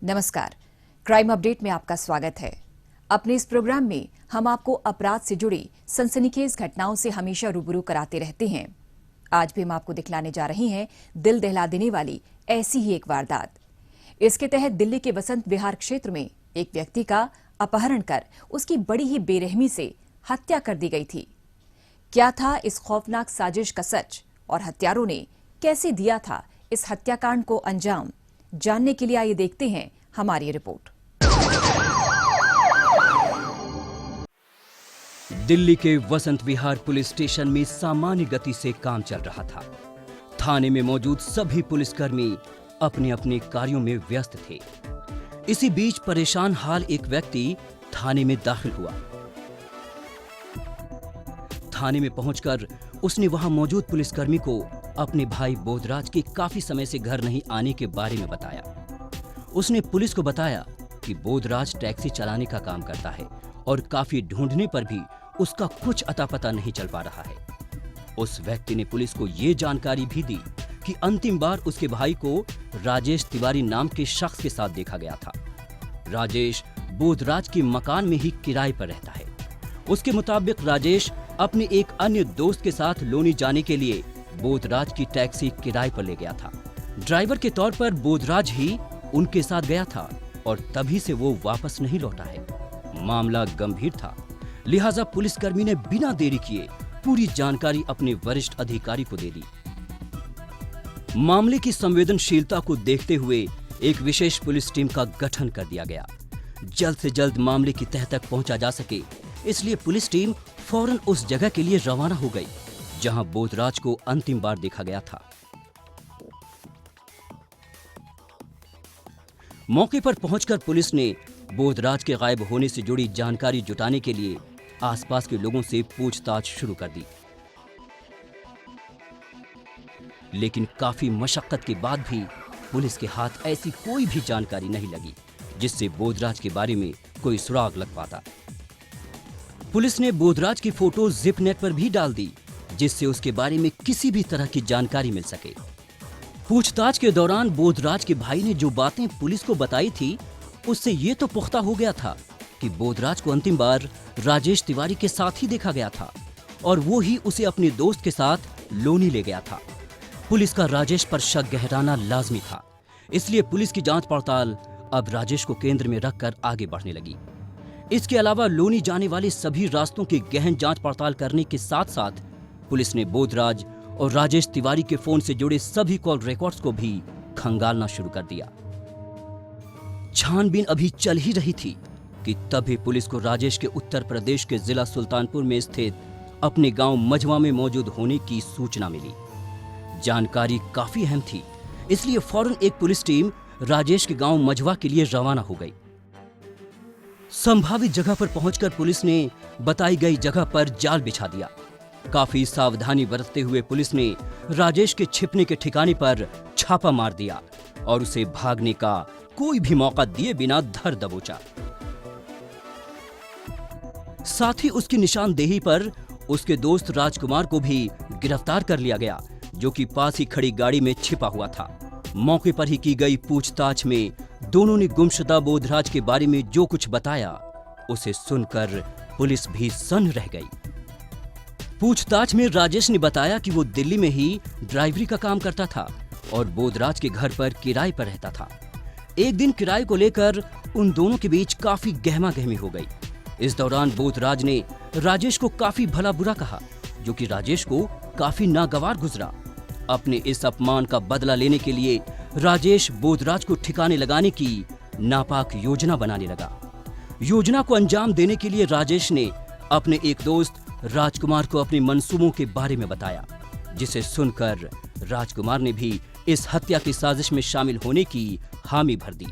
नमस्कार, crime update में आपका स्वागत है। अपने इस प्रोग्राम में हम आपको अपराध से जुड़ी सनसनीखेज घटनाओं से हमेशा रूबरू कराते रहते हैं। आज भी हम आपको दिखलाने जा रहे हैं दिल दहला देने वाली ऐसी ही एक वारदात। इसके तहत दिल्ली के वसंत विहार क्षेत्र में एक व्यक्ति का अपहरण कर उसकी बड़ी ही बेरहमी से हत्या कर दी गई थी। क्या था इस खौफनाक साजिश का सच और हत्यारों ने कैसे दिया था इस हत्याकांड को अंजाम? जानने के लिए आइए देखते हैं हमारी रिपोर्ट। दिल्ली के वसंत विहार पुलिस स्टेशन में सामान्य गति से काम चल रहा था। थाने में मौजूद सभी पुलिसकर्मी अपने अपने कार्यों में व्यस्त थे। इसी बीच परेशान हाल एक व्यक्ति थाने में दाखिल हुआ। थाने में पहुंचकर उसने वहां मौजूद पुलिसकर्मी को अपने भाई बोधराज के काफी समय से घर नहीं आने के बारे में बताया। उसने पुलिस को बताया कि बोधराज टैक्सी चलाने का काम करता है और काफी ढूंढने पर भी उसका कुछ अता पता नहीं चल पा रहा है। उस व्यक्ति ने पुलिस को ये जानकारी भी दी कि अंतिम बार उसके भाई को राजेश तिवारी नाम के शख्स के साथ देखा गया था। राजेश बोधराज के मकान में ही किराए पर रहता है। उसके मुताबिक राजेश अपने एक अन्य दोस्त के साथ लोनी जाने के लिए बोधराज की टैक्सी किराए पर ले गया था। ड्राइवर के तौर पर बोधराज ही उनके साथ गया था और तभी से वो वापस नहीं लौटा है। मामला गंभीर था, लिहाजा पुलिसकर्मी ने बिना देरी किए पूरी जानकारी अपने वरिष्ठ अधिकारी को दे दी। मामले की संवेदनशीलता को देखते हुए एक विशेष पुलिस टीम का गठन कर दिया गया। जल्द से जल्द मामले की तह तक पहुंचा जा सके, इसलिए पुलिस टीम फौरन उस जगह के लिए रवाना हो गई जहां बोधराज को अंतिम बार देखा गया था। मौके पर पहुंचकर पुलिस ने बोधराज के गायब होने से जुड़ी जानकारी जुटाने के लिए आसपास के लोगों से पूछताछ शुरू कर दी, लेकिन काफी मशक्कत के बाद भी पुलिस के हाथ ऐसी कोई भी जानकारी नहीं लगी जिससे बोधराज के बारे में कोई सुराग लग पाता। पुलिस ने बोधराज की फोटो जिप नेट पर भी डाल दी जिससे उसके बारे में किसी भी तरह की जानकारी मिल सके। पूछताछ के दौरान बोधराज के भाई ने जो बातें पुलिस को बताई थी उससे ये तो पुख्ता हो गया था कि बोधराज को अंतिम बार राजेश तिवारी के साथ ही देखा गया था और वो ही उसे अपने दोस्त के साथ लोनी ले गया था। पुलिस का राजेश पर शक गहराना लाजमी था, इसलिए पुलिस की जांच पड़ताल अब राजेश को केंद्र में रखकर आगे बढ़ने लगी। इसके अलावा लोनी जाने वाले सभी रास्तों की गहन जांच पड़ताल करने के साथ साथ पुलिस ने बोधराज और राजेश तिवारी के फोन से जुड़े सभी कॉल रिकॉर्ड्स को भी खंगालना शुरू कर दिया। छानबीन अभी चल ही रही थी कि तभी पुलिस को राजेश के उत्तर प्रदेश के जिला सुल्तानपुर में स्थित अपने गांव मझवा में मौजूद होने की सूचना मिली। जानकारी काफी अहम थी, इसलिए फौरन एक पुलिस टीम राजेश के गांव मझवा के लिए रवाना हो गई। संभावित जगह पर पहुंचकर पुलिस ने बताई गई जगह पर जाल बिछा दिया। काफी सावधानी बरतते हुए पुलिस ने राजेश के छिपने के ठिकाने पर छापा मार दिया और उसे भागने का कोई भी मौका दिए बिना धर दबोचा। साथ ही उसकी निशानदेही पर उसके दोस्त राजकुमार को भी गिरफ्तार कर लिया गया, जो कि पास ही खड़ी गाड़ी में छिपा हुआ था। मौके पर ही की गई पूछताछ में दोनों ने गुमशुदा बोधराज के बारे में जो कुछ बताया उसे सुनकर पुलिस भी सन्न रह गई। पूछताछ में राजेश ने बताया कि वो दिल्ली में ही ड्राइवरी का काम करता था और बोधराज के घर पर किराए पर रहता था। एक दिन किराए को लेकर उन दोनों के बीच काफी गहमा गहमी हो गई। इस दौरान बोधराज ने राजेश को काफी भला बुरा कहा, जो कि राजेश को काफी नागवार गुजरा। अपने इस अपमान का बदला लेने के लिए राजेश बोधराज को ठिकाने लगाने की नापाक योजना बनाने लगा। योजना को अंजाम देने के लिए राजेश ने अपने एक दोस्त राजकुमार को अपने मंसूबों के बारे में बताया, जिसे सुनकर राजकुमार ने भी इस हत्या की साजिश में शामिल होने की हामी भर दी।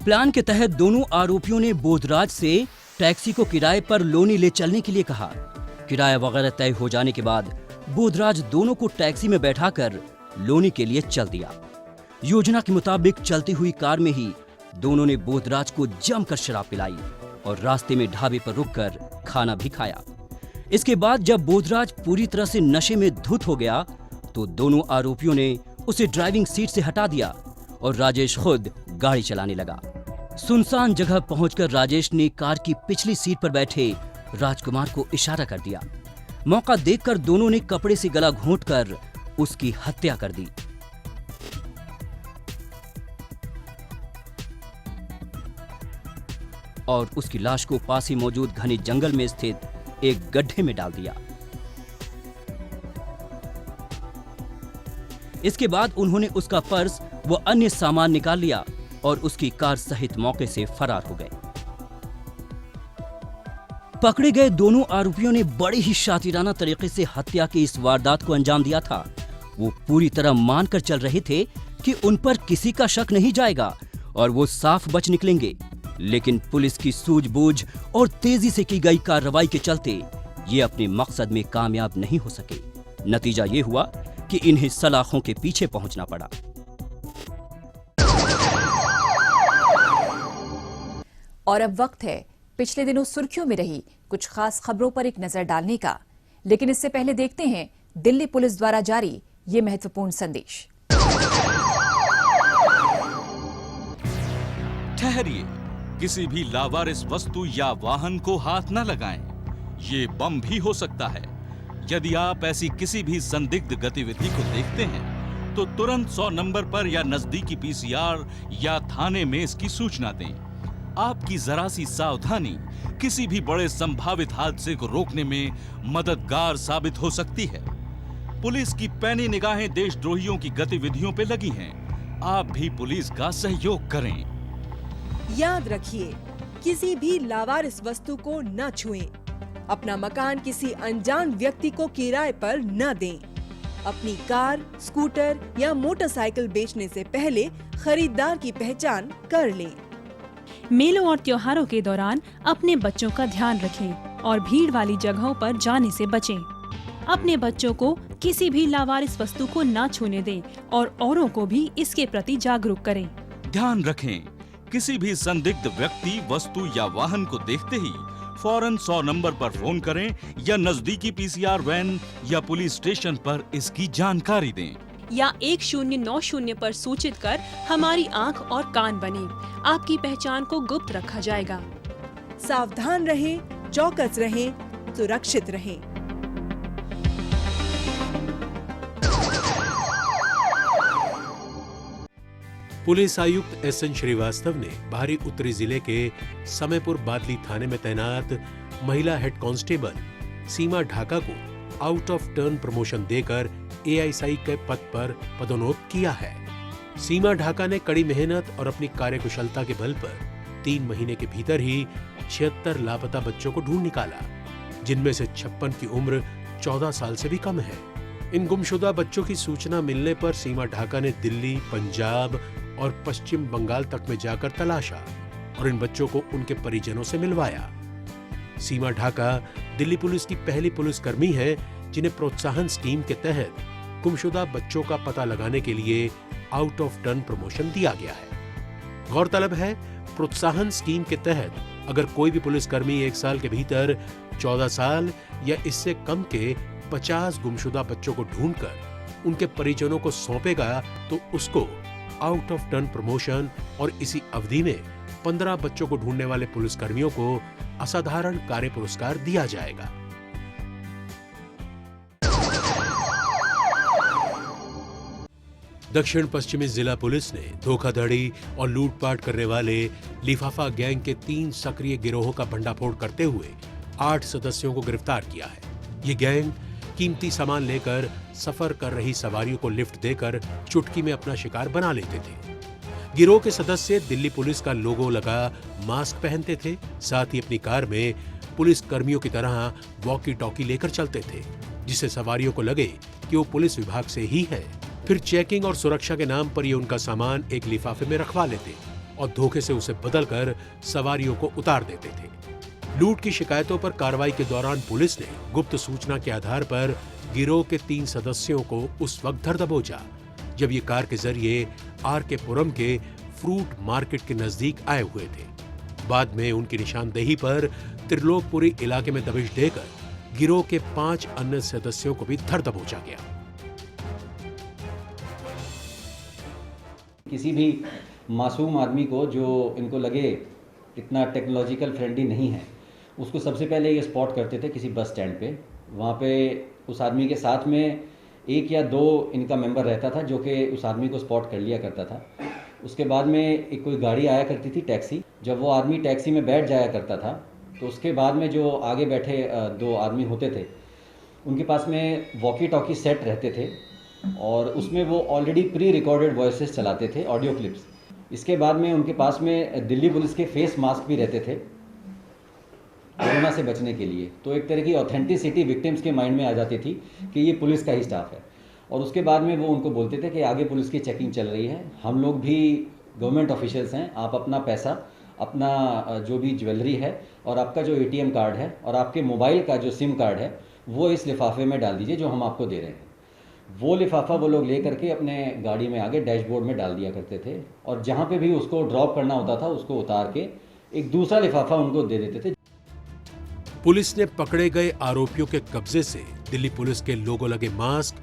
प्लान के तहत दोनों आरोपियों ने बोधराज से टैक्सी को किराए पर लोनी ले चलने के लिए कहा। किराया वगैरह तय हो जाने के बाद बोधराज दोनों को टैक्सी में बैठाकर लोनी के लिए चल दिया। योजना के मुताबिक चलती हुई कार में ही दोनों ने बोधराज को जमकर शराब पिलाई और रास्ते में ढाबे पर रुककर खाना भी खाया। इसके बाद जब बोधराज पूरी तरह से नशे में धुत हो गया तो दोनों आरोपियों ने उसे ड्राइविंग सीट से हटा दिया और राजेश खुद गाड़ी चलाने लगा। सुनसान जगह पहुंचकर राजेश ने कार की पिछली सीट पर बैठे राजकुमार को इशारा कर दिया। मौका देखकर दोनों ने कपड़े से गला घोंटकर उसकी हत्या कर दी। और उसकी लाश को पास ही मौजूद घने जंगल में स्थित एक गड्ढे में डाल दिया। इसके बाद उन्होंने उसका पर्स व अन्य सामान निकाल लिया और उसकी कार सहित मौके से फरार हो गए। पकड़े गए दोनों आरोपियों ने बड़े ही शातिराना तरीके से हत्या की इस वारदात को अंजाम दिया था। वो पूरी तरह मानकर चल रहे थे कि उन पर किसी का शक नहीं जाएगा और वो साफ बच निकलेंगे, लेकिन पुलिस की सूझबूझ और तेजी से की गई कार्रवाई के चलते ये अपने मकसद में कामयाब नहीं हो सके। नतीजा ये हुआ कि इन्हें सलाखों के पीछे पहुंचना पड़ा। और अब वक्त है पिछले दिनों सुर्खियों में रही कुछ खास खबरों पर एक नजर डालने का, लेकिन इससे पहले देखते हैं दिल्ली पुलिस द्वारा जारी ये महत्वपूर्ण संदेश। ठहरिए, किसी भी लावारिस वस्तु या वाहन को हाथ न लगाएं। ये बम भी हो सकता है। यदि आप ऐसी किसी भी संदिग्ध गतिविधि को देखते हैं तो तुरंत 100 नंबर पर या नजदीकी पीसीआर या थाने में इसकी सूचना दें। आपकी जरा सी सावधानी किसी भी बड़े संभावित हादसे को रोकने में मददगार साबित हो सकती है। पुलिस की पैनी निगाहें देशद्रोहियों की गतिविधियों पे लगी हैं। आप भी पुलिस का सहयोग करें। याद रखिए, किसी भी लावारिस वस्तु को न छुएं। अपना मकान किसी अनजान व्यक्ति को किराए पर न दें। अपनी कार, स्कूटर या मोटरसाइकिल बेचने से पहले खरीदार की पहचान कर लें। मेलों और त्योहारों के दौरान अपने बच्चों का ध्यान रखें और भीड़ वाली जगहों पर जाने से बचें। अपने बच्चों को किसी भी लावारिस वस्तु को न छूने दें और औरों को भी इसके प्रति जागरूक करें। ध्यान रखें, किसी भी संदिग्ध व्यक्ति, वस्तु या वाहन को देखते ही फौरन 100 नंबर पर फोन करें या नजदीकी पीसीआर वैन या पुलिस स्टेशन पर इसकी जानकारी दें। या 1090 पर सूचित कर हमारी आंख और कान बने। आपकी पहचान को गुप्त रखा जाएगा। सावधान रहें, चौकस रहें, सुरक्षित रहें। पुलिस आयुक्त एसएन श्रीवास्तव ने बाहरी उत्तरी जिले के समयपुर बादली थाने में तैनात महिला हेड कांस्टेबल सीमा ढाका को आउट ऑफ टर्न प्रमोशन देकर एएसआई के पद पर पदोन्नत किया है। सीमा ढाका ने कड़ी मेहनत और अपनी कार्यकुशलता के बल पर 3 महीने के भीतर ही 76 लापता बच्चों को ढूंढ निकाला, जिनमें से 56 की उम्र 14 साल से भी कम है। इन गुमशुदा बच्चों की सूचना मिलने पर सीमा ढाका ने दिल्ली, पंजाब और पश्चिम बंगाल तक में जाकर तलाशा और इन बच्चों को उनके परिजनों से मिलवाया। सीमा ढाका दिल्ली पुलिस की पहली पुलिसकर्मी है जिन्हें प्रोत्साहन स्कीम के तहत गुमशुदा बच्चों का पता लगाने के लिए आउट ऑफ टर्न प्रमोशन दिया गया है। गौरतलब है, प्रोत्साहन स्कीम के तहत अगर कोई भी पुलिसकर्मी 1 साल के भीतर 14 साल या इससे कम के 50 गुमशुदा बच्चों को ढूंढकर उनके परिजनों को सौंपेगा तो उसको आउट ऑफ टर्न प्रमोशन और इसी अवधि में 15 बच्चों को ढूंढने वाले पुलिसकर्मियों को असाधारण कार्य पुरस्कार दिया जाएगा। दक्षिण पश्चिमी जिला पुलिस ने धोखाधड़ी और लूटपाट करने वाले लिफाफा गैंग के 3 सक्रिय गिरोहों का भंडाफोड़ करते हुए 8 सदस्यों को गिरफ्तार किया है। ये गैंग कीमती सामान लेकर सफर कर रही सवारियों को लिफ्ट देकर चुटकी में अपना शिकार बना लेते थे। गिरोह के सदस्य दिल्ली पुलिस का लोगो लगा मास्क पहनते थे, साथ ही अपनी कार में पुलिस कर्मियों की तरह वॉकी टॉकी लेकर चलते थे, जिससे सवारियों को लगे कि वो पुलिस विभाग से ही है। फिर चेकिंग और सुरक्षा के नाम पर ये उनका सामान एक लिफाफे में रखवा लेते और धोखे से उसे बदलकर सवारियों को उतार देते थे। लूट की शिकायतों पर कार्रवाई के दौरान पुलिस ने गुप्त सूचना के आधार पर गिरोह के 3 सदस्यों को उस वक्त धर दबोचा जब ये कार के जरिए आर.के. पुरम के फ्रूट मार्केट के नजदीक आए हुए थे। बाद में उनकी निशानदेही पर त्रिलोकपुरी इलाके में दबिश देकर गिरोह के 5 अन्य सदस्यों को भी धर दबोचा गया। किसी भी मासूम आदमी को जो इनको लगे इतना टेक्नोलॉजिकल फ्रेंडली नहीं है, उसको सबसे पहले ये स्पॉट करते थे किसी बस स्टैंड पे। वहाँ पे उस आदमी के साथ में 1 या 2 इनका मेंबर रहता था जो कि उस आदमी को स्पॉट कर लिया करता था। उसके बाद में एक कोई गाड़ी आया करती थी टैक्सी, जब वो आदमी टैक्सी में बैठ जाया करता था तो उसके बाद में जो आगे बैठे 2 आदमी होते थे उनके पास में वॉकी टॉकी सेट रहते थे और उसमें वो ऑलरेडी प्री रिकॉर्डेड वॉइसेस चलाते थे, ऑडियो क्लिप्स। इसके बाद में उनके पास में दिल्ली पुलिस के फेस मास्क भी रहते थे कोरोना से बचने के लिए। तो एक तरह की ऑथेंटिसिटी विक्टिम्स के माइंड में आ जाती थी कि ये पुलिस का ही स्टाफ है। और उसके बाद में वो उनको बोलते थे कि आगे पुलिस की चेकिंग चल रही है, हम लोग भी गवर्नमेंट ऑफिशियल्स हैं, आप अपना पैसा, अपना जो भी ज्वेलरी है और आपका जो ATM कार्ड है और आपके मोबाइल का जो सिम कार्ड है वो इस लिफाफे में डाल दीजिए जो हम आपको दे रहे हैं। वो लिफाफा वो लोग ले करके अपने गाड़ी में आगे डैशबोर्ड में डाल दिया करते थे और जहाँ पे भी उसको ड्रॉप करना होता था उसको उतार के एक दूसरा लिफाफा उनको दे देते थे। पुलिस ने पकड़े गए आरोपियों के कब्जे से दिल्ली पुलिस के लोगो लगे मास्क,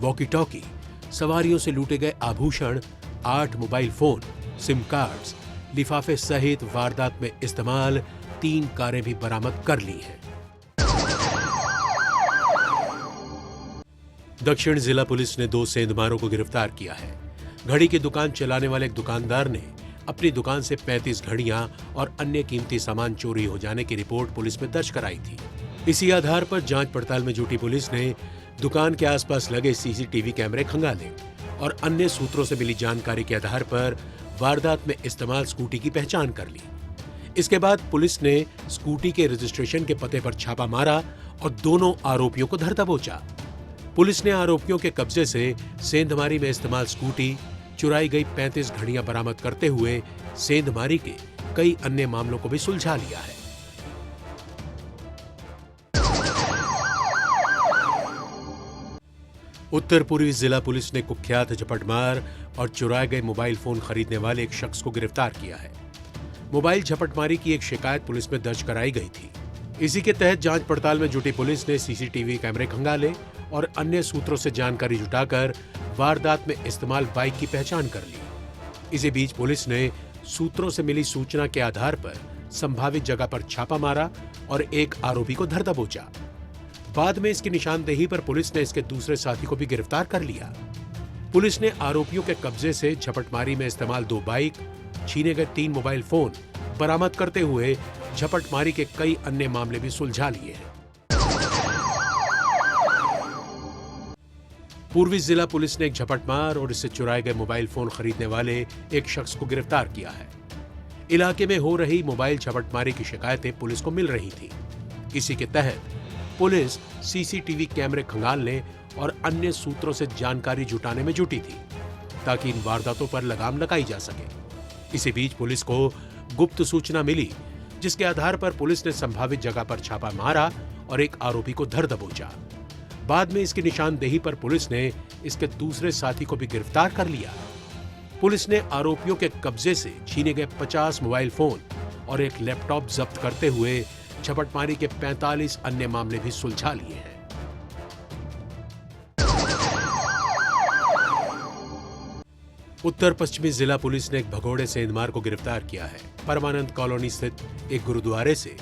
वॉकी टॉकी, सवारियों से लूटे गए आभूषण, 8 मोबाइल फोन, सिम कार्ड्स, लिफाफे सहित वारदात में इस्तेमाल 3 कारें भी बरामद कर ली हैं। दक्षिण जिला पुलिस ने 2 सेंधमारों को गिरफ्तार किया है। घड़ी की दुकान चलाने वाले एक दुकानदार ने अपनी दुकान से 35 घड़ियां और अन्य कीमती सामान चोरी हो जाने की रिपोर्ट पुलिस में दर्ज कराई थी। इसी आधार पर जांच पड़ताल में जुटी पुलिस ने दुकान के आसपास लगे CCTV कैमरे खंगाले और अन्य सूत्रों से मिली जानकारी के आधार पर वारदात में इस्तेमाल स्कूटी की पहचान कर ली। इसके बाद पुलिस ने स्कूटी के रजिस्ट्रेशन के पते पर छापा मारा और दोनों आरोपियों को धर दबोचा। पुलिस ने आरोपियों के कब्जे से सेंधमारी में इस्तेमाल स्कूटी, चुराई गई 35 घड़ियां बरामद करते हुए सेंधमारी के कई अन्य मामलों को भी सुलझा लिया है। उत्तर पूर्वी जिला पुलिस ने कुख्यात झपटमार और चुराए गए मोबाइल फोन खरीदने वाले एक शख्स को गिरफ्तार किया है। मोबाइल झपटमारी की एक शिकायत पुलिस में दर्ज कराई गई थी। इसी के तहत जांच पड़ताल में जुटी पुलिस ने CCTV कैमरे खंगाले और अन्य सूत्रों से जानकारी जुटाकर वारदात में इस्तेमाल बाइक की पहचान कर ली। इसी बीच पुलिस ने सूत्रों से मिली सूचना के आधार पर संभावित जगह पर छापा मारा और एक आरोपी को धर दबोचा। बाद में इसकी निशानदेही पर पुलिस ने इसके दूसरे साथी को भी गिरफ्तार कर लिया। पुलिस ने आरोपियों के कब्जे से झपटमारी में इस्तेमाल 2 बाइक, छीने गए 3 मोबाइल फोन बरामद करते हुए झपटमारी के कई अन्य मामले भी सुलझा लिए हैं। पूर्वी जिला पुलिस ने एक झपटमार और इससे चुराए गए मोबाइल फोन खरीदने वाले एक शख्स को गिरफ्तार किया है। इलाके में हो रही मोबाइल झपटमारी की शिकायतें पुलिस को मिल रही थी। इसी के तहत पुलिस CCTV कैमरे खंगालने और अन्य सूत्रों से जानकारी जुटाने में जुटी थी ताकि इन वारदातों पर लगाम लगाई जा सके। इसी बीच पुलिस को गुप्त सूचना मिली जिसके आधार पर पुलिस ने संभावित जगह पर छापा मारा और एक आरोपी को धर दबोचा। बाद में इसकी निशानदेही पर पुलिस ने इसके दूसरे साथी को भी गिरफ्तार कर लिया। पुलिस ने आरोपियों के कब्जे से छीने गए 50 मोबाइल फोन और एक लैपटॉप जब्त करते हुए झपटमारी के 45 अन्य मामले भी सुलझा लिए हैं। उत्तर पश्चिमी जिला पुलिस ने एक भगोड़े सेंधमार को गिरफ्तार किया है। परमानंद कॉलोनी स्थित एक गुरुद्वारे से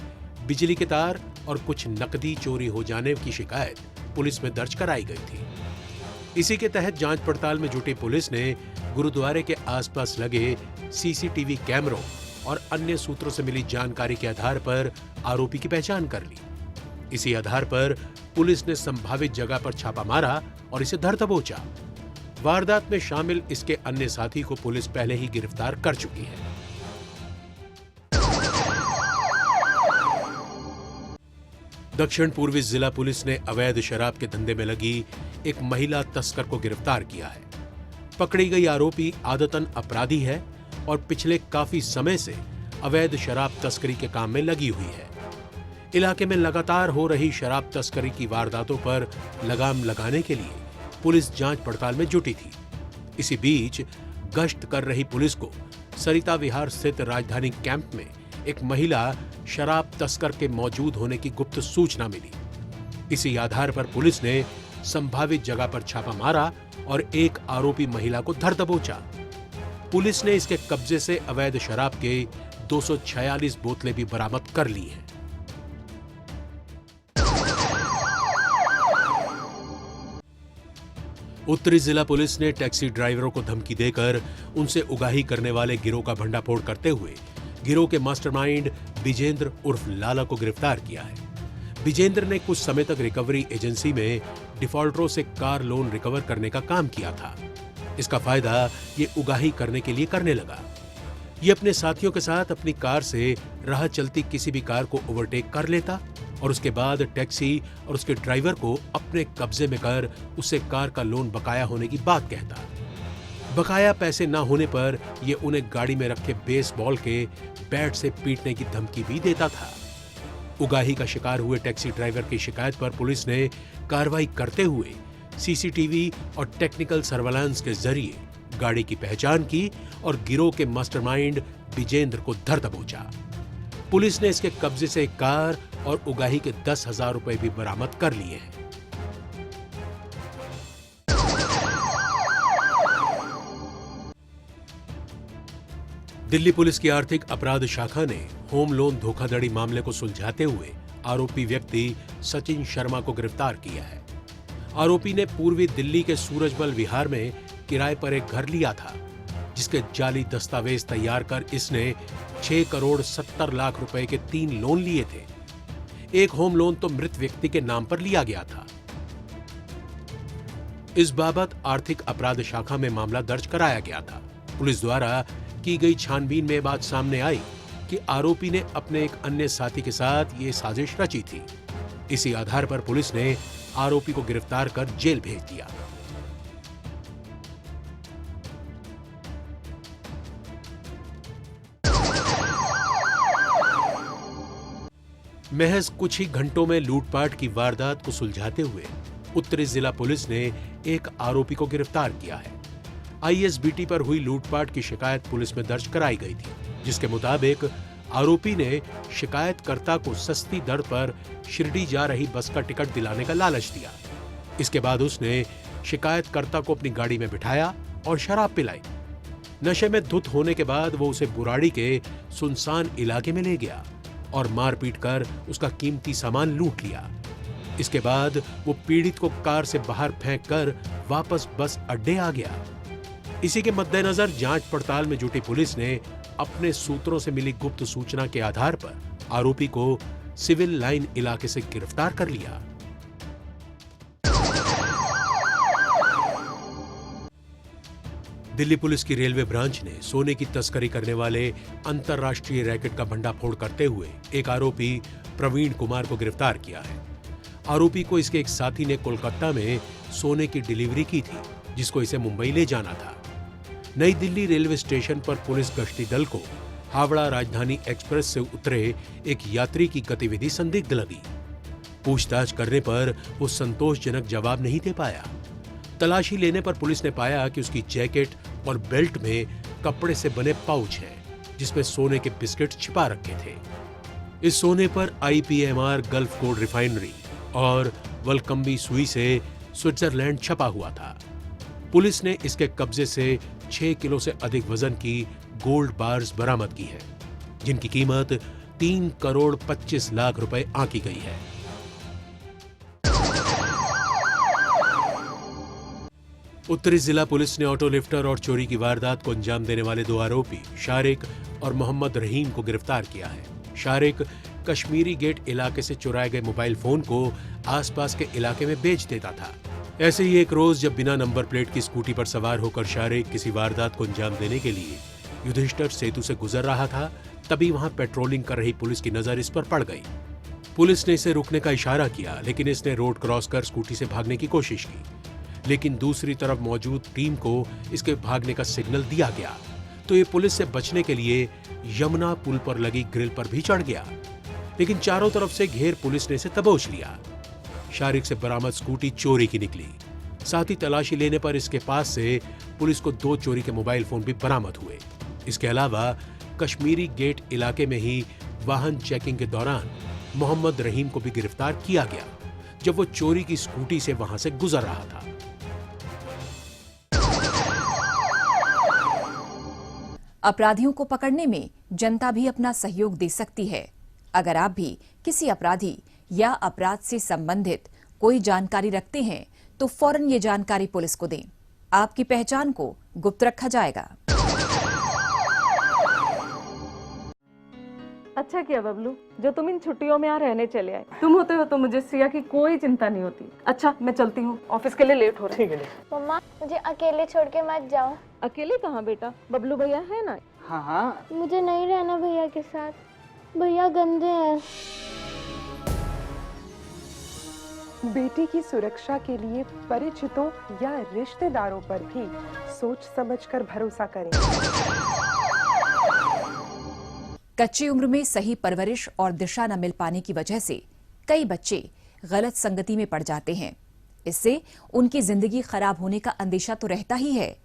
बिजली के तार और कुछ नकदी चोरी हो जाने की शिकायत पुलिस में दर्ज कराई गई थी। इसी के तहत जांच पड़ताल में जुटी पुलिस ने गुरुद्वारे के आसपास लगे CCTV कैमरों और अन्य सूत्रों से मिली जानकारी के आधार पर आरोपी की पहचान कर ली। इसी आधार पर पुलिस ने संभावित जगह पर छापा मारा और इसे धर दबोचा। वारदात में शामिल इसके अन्य साथी को पुलिस पहले ही गिरफ्तार कर चुकी है। दक्षिण पूर्वी जिला पुलिस ने अवैध शराब के धंधे में लगी एक महिला तस्कर को गिरफ्तार किया है। पकड़ी गई आरोपी आदतन अपराधी है और पिछले काफी समय से अवैध शराब तस्करी के काम में लगी हुई है। इलाके में लगातार हो रही शराब तस्करी की वारदातों पर लगाम लगाने के लिए पुलिस जांच पड़ताल में जुटी थी। इसी बीच गश्त कर रही पुलिस को सरिता विहार स्थित राजधानी कैंप में एक महिला शराब तस्कर के मौजूद होने की गुप्त सूचना मिली। इसी आधार पर पुलिस ने संभावित जगह पर छापा मारा और एक आरोपी महिला को धर दबोचा। पुलिस ने इसके कब्जे से अवैध शराब के 246 बोतलें भी बरामद कर ली हैं। उत्तरी जिला पुलिस ने टैक्सी ड्राइवरों को धमकी देकर उनसे उगाही करने वाले गिरोह का भंडाफोड़ करते हुए गिरोह के मास्टरमाइंड विजेंद्र उर्फ लाला को गिरफ्तार किया है। विजेंद्र ने कुछ समय तक रिकवरी एजेंसी में डिफॉल्टरों से कार लोन रिकवर करने का काम किया था। इसका फायदा ये उगाही करने के लिए करने लगा। ये अपने साथियों के साथ अपनी कार से राह चलती किसी भी कार को ओवरटेक कर लेता और उसके बाद टैक्सी और उसके ड्राइवर को अपने कब्जे में कर उसे कार का लोन बकाया होने की बात कहता। बकाया पैसे ना होने पर ये उन्हें गाड़ी में रखे बेसबॉल के बैट से पीटने की धमकी भी देता था। उगाही का शिकार हुए टैक्सी ड्राइवर की शिकायत पर पुलिस ने कार्रवाई करते हुए सीसीटीवी और टेक्निकल सर्वेलांस के जरिए गाड़ी की पहचान की और गिरोह के मास्टरमाइंड विजेंद्र को धर दबोचा। पुलिस ने इसके कब्जे से एक कार और उगाही के 10,000 रुपए भी बरामद कर लिए हैं। दिल्ली पुलिस की आर्थिक अपराध शाखा ने होम लोन धोखाधड़ी मामले को सुलझाते हुए आरोपी व्यक्ति सचिन शर्मा को गिरफ्तार किया है। आरोपी ने पूर्वी दिल्ली के सूरजमल विहार में किराए पर एक घर लिया था, जिसके जाली दस्तावेज तैयार कर इसने 6 करोड़ 70 लाख रुपए के 3 लोन लिए थे। एक होम लोन तो मृत व्यक्ति के नाम पर लिया गया था। इस बाबत आर्थिक अपराध शाखा में मामला दर्ज कराया गया था। पुलिस द्वारा की गई छानबीन में बात सामने आई कि आरोपी ने अपने एक अन्य साथी के साथ ये साजिश रची थी। इसी आधार पर पुलिस ने आरोपी को गिरफ्तार कर जेल भेज दिया। महज कुछ ही घंटों में लूटपाट की वारदात को सुलझाते हुए उत्तरी जिला पुलिस ने एक आरोपी को गिरफ्तार किया है। आईएसबीटी पर हुई लूटपाट की शिकायत पुलिस में दर्ज कराई गई थी, जिसके मुताबिक आरोपी ने शिकायतकर्ता को सस्ती दर पर शिरडी जा रही बस का टिकट दिलाने का लालच दिया। इसके बाद उसने शिकायतकर्ता को अपनी गाड़ी में बिठाया और शराब पिलाई। नशे में धुत होने के बाद वो उसे बुराड़ी के सुनसान इलाके में ले गया और मारपीट कर उसका कीमती सामान लूट लिया। इसके बाद वो पीड़ित को कार से बाहर फेंक कर वापस बस अड्डे आ गया। इसी के मद्देनजर जांच पड़ताल में जुटी पुलिस ने अपने सूत्रों से मिली गुप्त सूचना के आधार पर आरोपी को सिविल लाइन इलाके से गिरफ्तार कर लिया। दिल्ली पुलिस की रेलवे ब्रांच ने सोने की तस्करी करने वाले अंतर्राष्ट्रीय रैकेट का भंडाफोड़ करते हुए एक आरोपी प्रवीण कुमार को गिरफ्तार किया है। आरोपी को इसके एक साथी ने कोलकाता में सोने की डिलीवरी की थी, जिसको इसे मुंबई ले जाना था। नई दिल्ली रेलवे स्टेशन पर पुलिस गश्ती दल को हावड़ा राजधानी एक्सप्रेस से उतरे एक यात्री की गतिविधि संदिग्ध लगी। पूछताछ करने पर वो संतोषजनक जवाब नहीं दे पाया। तलाशी लेने पर पुलिस ने पाया कि उसकी जैकेट और बेल्ट में कपड़े से बने पाउच हैं, जिसमें सोने के बिस्किट छिपा रखे थे। इस सोने पर IPMR गल्फ कोड रिफाइनरी और वलकम्बी सुई से स्विट्जरलैंड छपा हुआ था। पुलिस ने इसके कब्जे से 6 किलो से अधिक वजन की गोल्ड बार्स बरामद की है, जिनकी कीमत 3 करोड़ 25 लाख रुपए आंकी गई है। उत्तरी जिला पुलिस ने ऑटो लिफ्टर और चोरी की वारदात को अंजाम देने वाले 2 आरोपी शारिक और मोहम्मद रहीम को गिरफ्तार किया है। शारिक कश्मीरी गेट इलाके से चुराए गए मोबाइल फोन को आसपास के इलाके में बेच देता था। ऐसे ही एक रोज जब बिना नंबर प्लेट की स्कूटी पर सवार होकर शारिक किसी वारदात को अंजाम देने के लिए युधिष्ठिर सेतु से गुजर रहा था, तभी वहां पेट्रोलिंग कर रही पुलिस की नजर इस पर पड़ गई। पुलिस ने इसे रुकने का इशारा किया, लेकिन इसने रोड क्रॉस कर स्कूटी से भागने की कोशिश की। लेकिन दूसरी तरफ मौजूद टीम को इसके भागने का सिग्नल दिया गया, तो ये पुलिस से बचने के लिए यमुना पुल पर लगी ग्रिल पर भी चढ़ गया। लेकिन चारों तरफ से घेर पुलिस ने इसे दबोच लिया। शारिक से बरामद स्कूटी चोरी की निकली। साथ ही तलाशी लेने पर इसके पास से पुलिस को 2 चोरी के मोबाइल फोन भी बरामद हुए। इसके अलावा कश्मीरी गेट इलाके में ही वाहन चेकिंग के दौरान मोहम्मद रहीम को भी गिरफ्तार किया गया, जब वो चोरी की स्कूटी से वहां से गुजर रहा था। अपराधियों को पकड़ने में जनता भी अपना सहयोग दे सकती है। अगर आप भी किसी अपराधी या अपराध से संबंधित कोई जानकारी रखते हैं तो फौरन ये जानकारी पुलिस को दें। आपकी पहचान को गुप्त रखा जाएगा। अच्छा किया बबलू जो तुम इन छुट्टियों में यहाँ रहने चले आए। तुम होते हो तो मुझे श्रेया की कोई चिंता नहीं होती। अच्छा मैं चलती हूँ, ऑफिस के लिए लेट हो रहा है। ठीक है। मम्मा मुझे अकेले छोड़ के मत जाओ। अकेले कहाँ बेटा, बबलू भैया है ना। हाँ हाँ मुझे नहीं रहना भैया के साथ, भैया गंदे हैं। बेटी की सुरक्षा के लिए परिचितों या रिश्तेदारों पर भी सोच समझकर भरोसा करें। कच्ची उम्र में सही परवरिश और दिशा न मिल पाने की वजह से कई बच्चे गलत संगति में पड़ जाते हैं। इससे उनकी जिंदगी खराब होने का अंदेशा तो रहता ही है,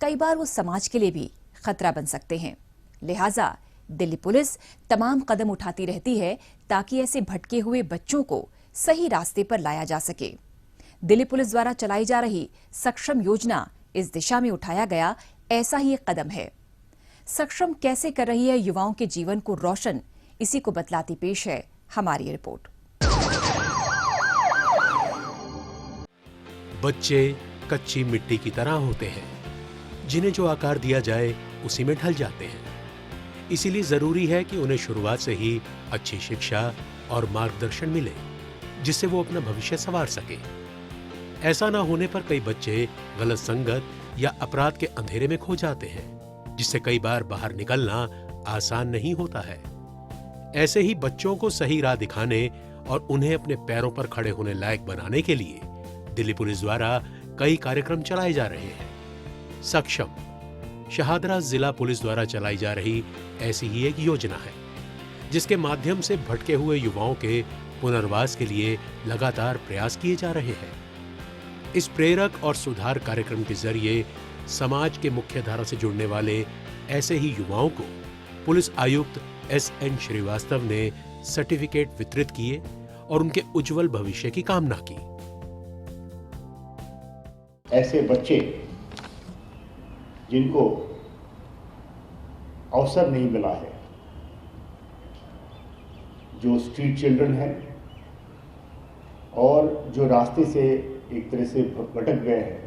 कई बार वो समाज के लिए भी खतरा बन सकते हैं। लिहाजा दिल्ली पुलिस तमाम कदम उठाती रहती है ताकि ऐसे भटके हुए बच्चों को सही रास्ते पर लाया जा सके। दिल्ली पुलिस द्वारा चलाई जा रही सक्षम योजना इस दिशा में उठाया गया ऐसा ही एक कदम है। सक्षम कैसे कर रही है युवाओं के जीवन को रोशन, इसी को बतलाती पेश है हमारी रिपोर्ट। बच्चे कच्ची मिट्टी की तरह होते हैं, जिन्हें जो आकार दिया जाए उसी में ढल जाते हैं। इसीलिए जरूरी है कि उन्हें शुरुआत से ही अच्छी शिक्षा और मार्गदर्शन मिले, जिससे वो अपना भविष्य संवार सके। ऐसा ना होने पर कई बच्चे गलत संगत या अपराध के अंधेरे में खो जाते हैं, जिससे कई बार बाहर निकलना आसान नहीं होता है। ऐसे ही बच्चों को सही राह दिखाने और उन्हें अपने पैरों पर खड़े होने लायक बनाने के लिए दिल्ली पुलिस द्वारा कई कार्यक्रम चलाए जा रहे हैं। सक्षम शाहदरा जिला पुलिस द्वारा चलाई जा रही ऐसी ही एक योजना है, जिसके माध्यम से भटके हुए युवाओं के पुनर्वास के लिए लगातार प्रयास किए जा रहे हैं। इस प्रेरक और सुधार कार्यक्रम के जरिए समाज के मुख्य धारा से जुड़ने वाले ऐसे ही युवाओं को पुलिस आयुक्त SN श्रीवास्तव ने सर्टिफिकेट वितरित किए और उनके उज्जवल भविष्य की कामना की। ऐसे बच्चे जिनको अवसर नहीं मिला है, जो स्ट्रीट चिल्ड्रन हैं और जो रास्ते से एक तरह से भटक गए हैं,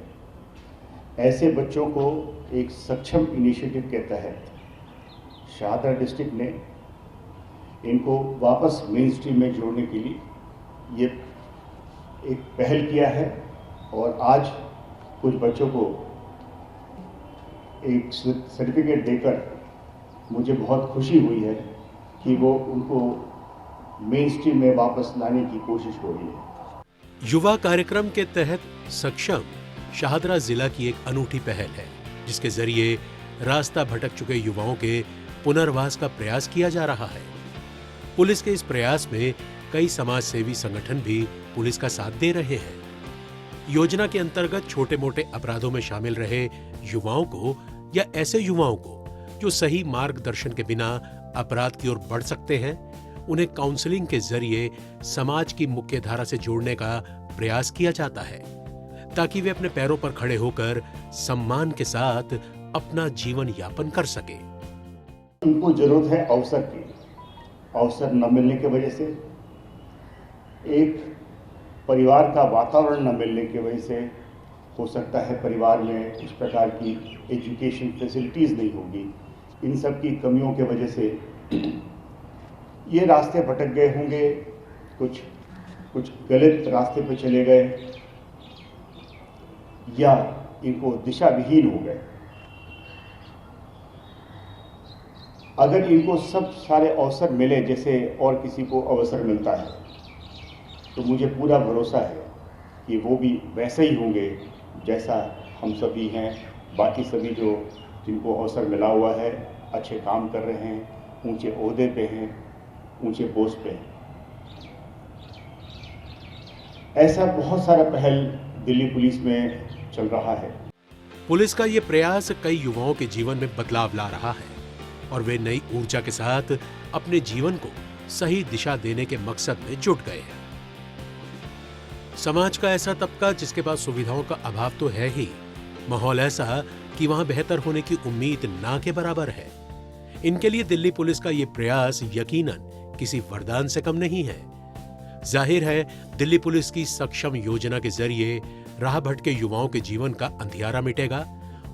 ऐसे बच्चों को एक सक्षम इनिशिएटिव के तहत शाहदरा डिस्ट्रिक्ट ने इनको वापस मेन स्ट्रीम में जोड़ने के लिए ये एक पहल किया है। और आज कुछ बच्चों को एक सर्टिफिकेट देकर मुझे बहुत खुशी हुई है कि वो उनको मेन स्ट्रीम में वापस लाने की कोशिश हो रही है। युवा कार्यक्रम के तहत सक्षम शाहदरा जिला की एक अनूठी पहल है, जिसके जरिए रास्ता भटक चुके युवाओं के पुनर्वास का प्रयास किया जा रहा है। पुलिस के इस प्रयास में कई समाज सेवी संगठन भी पुलिस का साथ दे रहे हैं। योजना के अंतर्गत छोटे मोटे अपराधों में शामिल रहे युवाओं को या ऐसे युवाओं को जो सही मार्गदर्शन के बिना अपराध की ओर बढ़ सकते हैं, उन्हें काउंसलिंग के जरिए समाज की मुख्य धारा से जोड़ने का प्रयास किया जाता है, ताकि वे अपने पैरों पर खड़े होकर सम्मान के साथ अपना जीवन यापन कर सके। उनको जरूरत है अवसर की। अवसर न मिलने की वजह से, एक परिवार का वातावरण न मिलने की वजह से, हो सकता है परिवार में उस प्रकार की एजुकेशन फैसिलिटीज नहीं होगी। इन सब की कमियों के वजह से ये रास्ते भटक गए होंगे, कुछ गलत रास्ते पे चले गए या इनको दिशा विहीन हो गए। अगर इनको सब सारे अवसर मिले जैसे और किसी को अवसर मिलता है, तो मुझे पूरा भरोसा है कि वो भी वैसे ही होंगे जैसा हम सभी हैं। बाकी सभी जो जिनको अवसर मिला हुआ है, अच्छे काम कर रहे हैं, ऊंचे ओहदे पे हैं, ऊंचे पोस्ट पे हैं। ऐसा बहुत सारा पहल दिल्ली पुलिस में चल रहा है। पुलिस का ये प्रयास कई युवाओं के जीवन में बदलाव ला रहा है और वे नई ऊर्जा के साथ अपने जीवन को सही दिशा देने के मकसद में जुट गए हैं। समाज का ऐसा तबका जिसके पास सुविधाओं का अभाव तो है ही, माहौल ऐसा कि वहां बेहतर होने की उम्मीद ना के बराबर है। इनके लिए दिल्ली पुलिस का ये प्रयास यकीनन किसी वरदान से कम नहीं है। जाहिर है दिल्ली पुलिस की सक्षम योजना के जरिए राह भटके युवाओं के जीवन का अंधियारा मिटेगा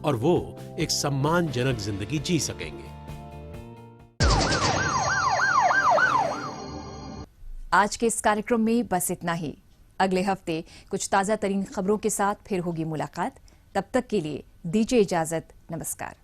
और वो एक सम्मानजनक जिंदगी जी सकेंगे। आज के इस कार्यक्रम में बस इतना ही। अगले हफ्ते कुछ ताजा तरीन खबरों के साथ फिर होगी मुलाकात। तब तक के लिए दीजिए इजाजत। नमस्कार।